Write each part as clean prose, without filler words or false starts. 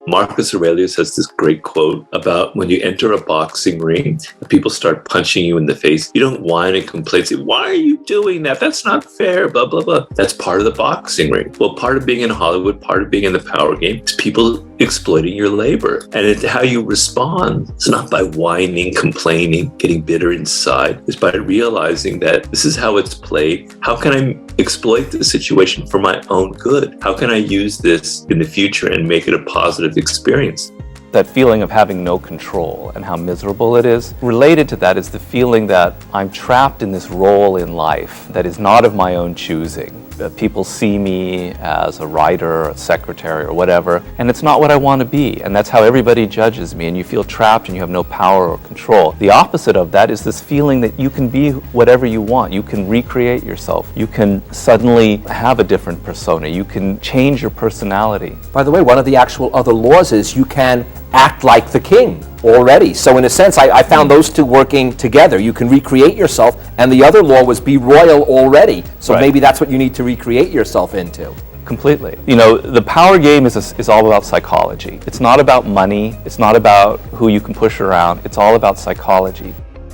Marcus Aurelius has this great quote about when you enter a boxing ring, people start punching you in the face. You don't whine and complain, say, why are you doing that? That's not fair, blah, blah, blah. That's part of the boxing ring. Well, part of being in Hollywood, part of being in the power game is people exploiting your labor. And it's how you respond. It's not by whining, complaining, getting bitter inside. It's by realizing that this is how it's played. How can I exploit the situation for my own good? How can I use this in the future and make it a positive experience? That feeling of having no control and how miserable it is. Related to that is the feeling that I'm trapped in this role in life that is not of my own choosing. That people see me as a writer, a secretary, or whatever, and it's not what I want to be. And that's how everybody judges me, and you feel trapped and you have no power or control. The opposite of that is this feeling that you can be whatever you want. You can recreate yourself. You can suddenly have a different persona. You can change your personality. By the way, one of the actual other laws is you can act like the king already. So in a sense, I found those two working together. You can recreate yourself, and the other law was be royal already. So maybe that's what you need to recreate yourself into. Completely. You know, the power game is all about psychology. It's not about money. It's not about who you can push around. It's all about psychology.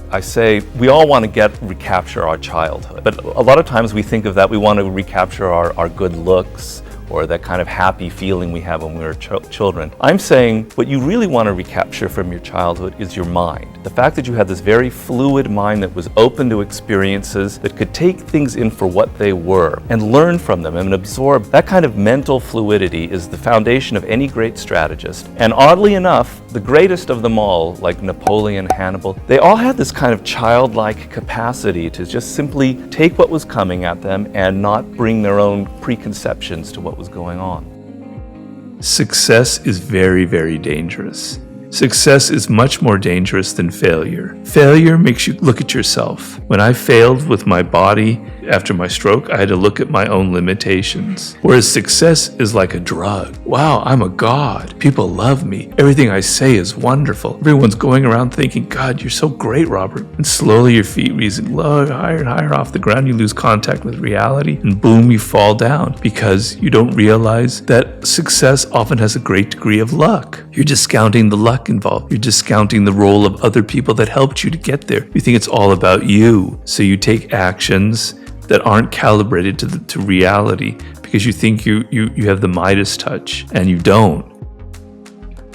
I say we all want to recapture our childhood, but a lot of times we think of that, we want to recapture our good looks, or that kind of happy feeling we have when we were children. I'm saying what you really want to recapture from your childhood is your mind. The fact that you had this very fluid mind that was open to experiences, that could take things in for what they were and learn from them and absorb. That kind of mental fluidity is the foundation of any great strategist. And oddly enough, the greatest of them all, like Napoleon, Hannibal, they all had this kind of childlike capacity to just simply take what was coming at them and not bring their own preconceptions to what was going on. Success is very, very dangerous. Success is much more dangerous than failure. Failure makes you look at yourself. When I failed with my body after my stroke, I had to look at my own limitations. Whereas success is like a drug. Wow, I'm a god. People love me. Everything I say is wonderful. Everyone's going around thinking, God, you're so great, Robert. And slowly your feet raising lower, higher and higher off the ground. You lose contact with reality and boom, you fall down because you don't realize that success often has a great degree of luck. You're discounting the luck involved. You're discounting the role of other people that helped you to get there. You think it's all about you. So you take actions that aren't calibrated to reality because you think you have the Midas touch, and you don't.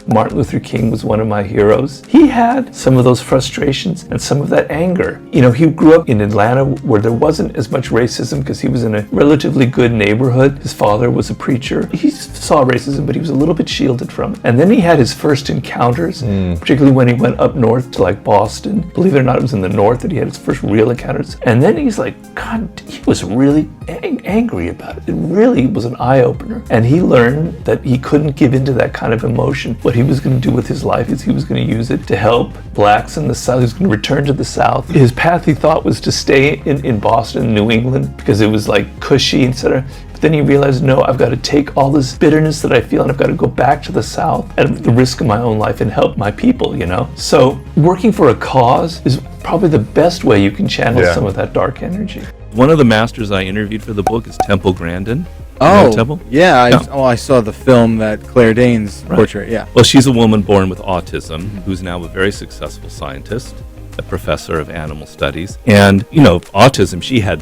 Martin Luther King was one of my heroes. He had some of those frustrations and some of that anger. You know, he grew up in Atlanta where there wasn't as much racism because he was in a relatively good neighborhood. His father was a preacher. He saw racism, but he was a little bit shielded from it. And then he had his first encounters, particularly when he went up north to like Boston. Believe it or not, it was in the north that he had his first real encounters. And then he's like, God, he was really angry about it. It really was an eye-opener. And he learned that he couldn't give into that kind of emotion. What he was going to do with his life is he was going to use it to help blacks in the South. He was going to return to the South. His path, he thought, was to stay in Boston, New England, because it was like cushy, etc. But then he realized, no, I've got to take all this bitterness that I feel and I've got to go back to the South at the risk of my own life and help my people, you know? So working for a cause is probably the best way you can channel some of that dark energy. One of the masters I interviewed for the book is Temple Grandin. Oh, Temple? yeah. I saw the film that Claire Danes portrayed, yeah. Well, she's a woman born with autism who's now a very successful scientist, a professor of animal studies. And, you know, autism, she had,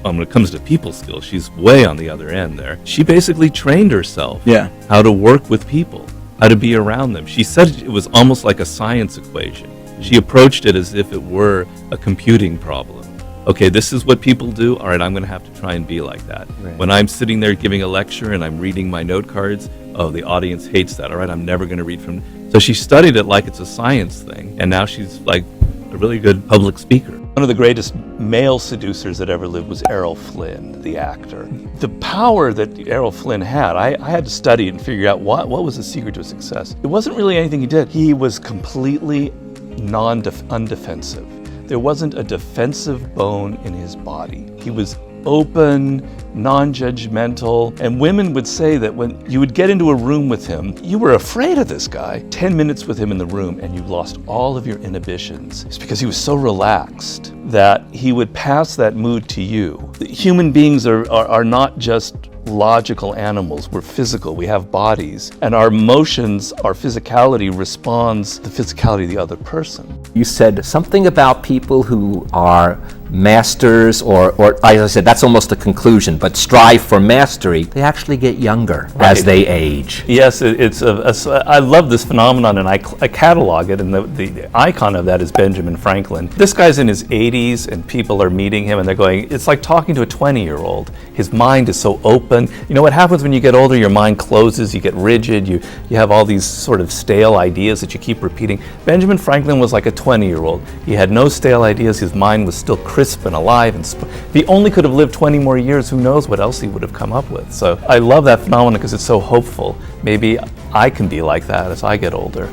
when it comes to people skills, she's way on the other end there. She basically trained herself how to work with people, how to be around them. She said it was almost like a science equation. She approached it as if it were a computing problem. Okay, this is what people do. All right, I'm going to have to try and be like that. Right. When I'm sitting there giving a lecture and I'm reading my note cards, oh, the audience hates that. All right, I'm never going to read from. So she studied it like it's a science thing, and now she's like a really good public speaker. One of the greatest male seducers that ever lived was Errol Flynn, the actor. The power that Errol Flynn had, I had to study it and figure out what was the secret to his success. It wasn't really anything he did. He was completely undefensive. There wasn't a defensive bone in his body. He was open, non-judgmental, and women would say that when you would get into a room with him, you were afraid of this guy. 10 minutes with him in the room and you lost all of your inhibitions. It's because he was so relaxed that he would pass that mood to you. Human beings are not just logical animals. We're physical. We have bodies. And our emotions, our physicality responds to the physicality of the other person. You said something about people who are masters, or as I said, that's almost a conclusion, but strive for mastery, they actually get younger as they age. Yes, I love this phenomenon, and I catalog it, and the icon of that is Benjamin Franklin. This guy's in his 80s, and people are meeting him, and they're going, it's like talking to a 20-year-old. His mind is so open. You know what happens when you get older? Your mind closes, you get rigid, you have all these sort of stale ideas that you keep repeating. Benjamin Franklin was like a 20-year-old. He had no stale ideas. His mind was still crisp and alive, and if he only could have lived 20 more years, who knows what else he would have come up with. So I love that phenomenon because it's so hopeful. Maybe I can be like that as I get older.